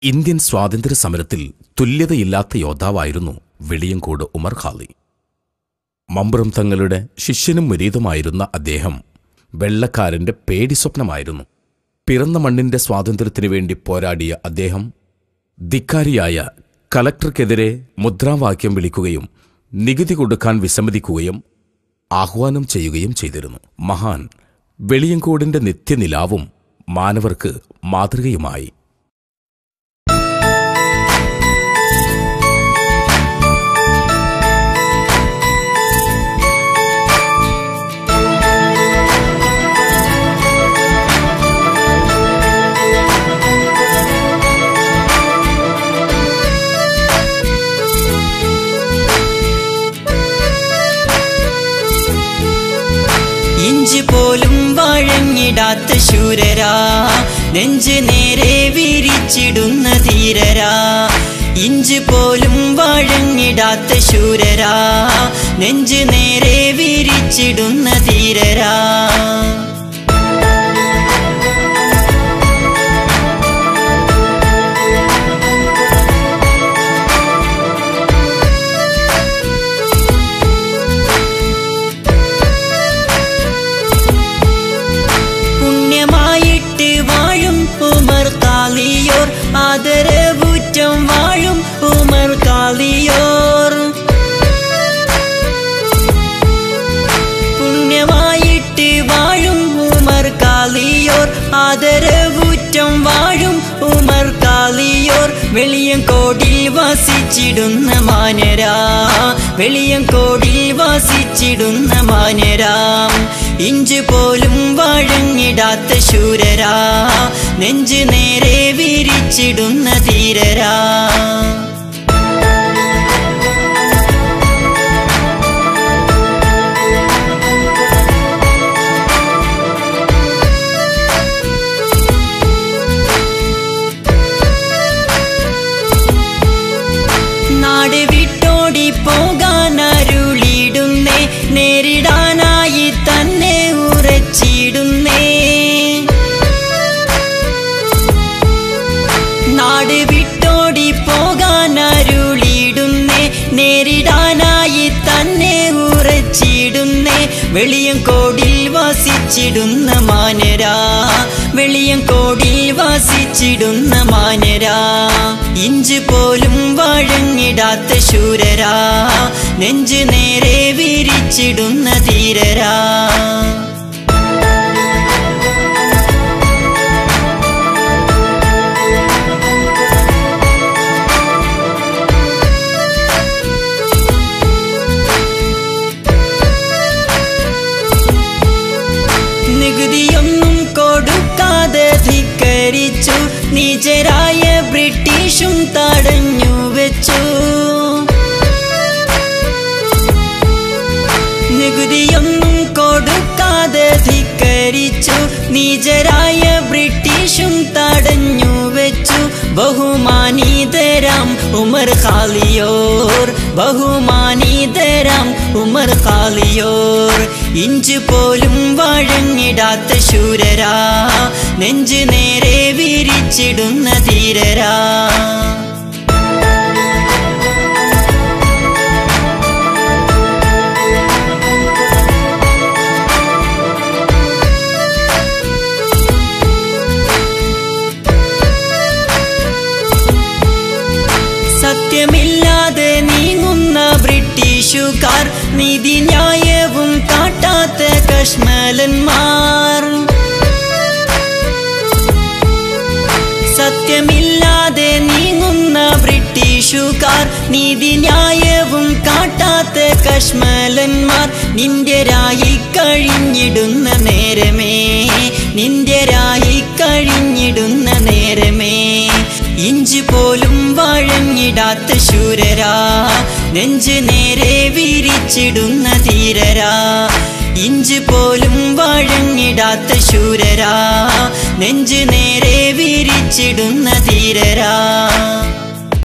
Indian സ്വാതന്ത്ര്യ സമരത്തിൽ തുല്യതയില്ലാത്ത യോദ്ധാവായിരുന്നു വെളിയങ്കോട് ഉമർ ഖാളി. മമ്പുറം തങ്ങളുടെ ശിഷ്യനും മുരീദുമായിരുന്ന അദ്ദേഹം വെള്ളക്കാരന്റെ പേടി സ്വപ്നമായിരുന്നു. പിറന്ന മണ്ണിന്റെ സ്വാതന്ത്ര്യത്തിനു വേണ്ടി പോരാടിയ അദ്ദേഹം ധിക്കാരിയായ കലക്ടർക്കെതിരെ മുദ്രാവാക്യം വിളിക്കുകയും നികുതി കൊടുക്കാൻ വിസമ്മതിക്കുകയും ആഹ്വാനം ചെയ്യുകയും ചെയ്തിരുന്നു. മഹാൻ വെളിയങ്കോടിന്റെ നിത്യനിലാവും മാനവർക്ക് മാതൃകയുമായി. ഇഞ്ച് പോലും വഴങ്ങിടാത്ത ശൂരരാ, നെഞ്ച് നേരെ വിരിച്ചിടുന്ന ധീരരാ. ഇഞ്ച് പോലും വഴങ്ങിടാത്ത ശൂരരാ, നെഞ്ച് നേരെ വിരിച്ചിടുന്ന ധീരരാ. ആദരവുറ്റം വാഴും ഉമർ ഖാളിയോർ, പുണ്യമായിട്ട് വാഴും ഉമർ ഖാളിയോർ, ആദരവുറ്റം വാഴും ഉമർ ഖാളിയോർ. വെളിയങ്കോടിൽ വസിച്ചിടുന്ന മാന്യരാ, വെളിയങ്കോടിൽ വസിച്ചിടുന്ന മാന്യരാ. ഇഞ്ച് പോലും വഴങ്ങിടാത്ത ശൂരരാ, നെഞ്ച് നേരെ വിരിച്ചിടുന്ന ധീരരാ. നാട് വിട്ടോടി പോകാൻ അരുളിടുന്നേ, നേരിടാനായി തന്നെ ഉറച്ചിടുന്നേ. നാട് വിട്ടോടി പോകാൻ അരുളിടുന്നേ, നേരിടാനായി തന്നെ ഉറച്ചിടുന്നേ. വെളിയങ്കോടിൽ വസിച്ചിടുന്ന മാന്യരാ, വെളിയങ്കോടിൽ വസിച്ചിടുന്ന മാന്യരാ. ഇഞ്ച് പോലും വഴങ്ങിടാത്ത ശൂരരാ, നെഞ്ച് നേരെ വിരിച്ചിടുന്ന ധീരരാ. നികുതിയൊന്നും കൊടുക്കാതെ ധിക്കരിച്ചു, നീചരായ ബ്രിട്ടീഷും തടഞ്ഞു വെച്ചു. നികുതിയൊന്നും കൊടുക്കാതെ ധിക്കരിച്ചു, നീചരായ ബ്രിട്ടീഷും തടഞ്ഞു വെച്ചു. ബഹുമാനീതരാം ഉമർ ഖാളിയോർ, ബഹുമാനീതരാം ഉമർ ഖാളിയോർ. ഇഞ്ച് പോലും വഴങ്ങിടാത്ത ശൂരരാ, നെഞ്ച് നേരെ വിരിച്ചിടുന്ന ധീരരാ. സത്യമില്ലാതെ നീങ്ങുന്ന ബ്രിട്ടീഷുകാർ, നീതി ന്യായവും കാട്ടാത്ത കശ്മലന്മാർ. സത്യമില്ലാതെ നീങ്ങുന്ന ബ്രിട്ടീഷുകാർ, നീതി ന്യായവും കാട്ടാത്ത കശ്മലന്മാർ. നിന്ദ്യരായി കഴിഞ്ഞിടുന്ന നേരമേ, നിന്ദ്യരായി കഴിഞ്ഞിടുന്ന നേരമേ. ഇഞ്ച് പോലും വഴങ്ങിടാത്ത ശൂരരാ, നെഞ്ച് നേരെ വിരിച്ചിടുന്ന ധീരരാ. ഇഞ്ച് പോലും വഴങ്ങിടാത്ത ശൂരരാ, നെഞ്ച് നേരെ വിരിച്ചിടുന്ന ധീരരാ.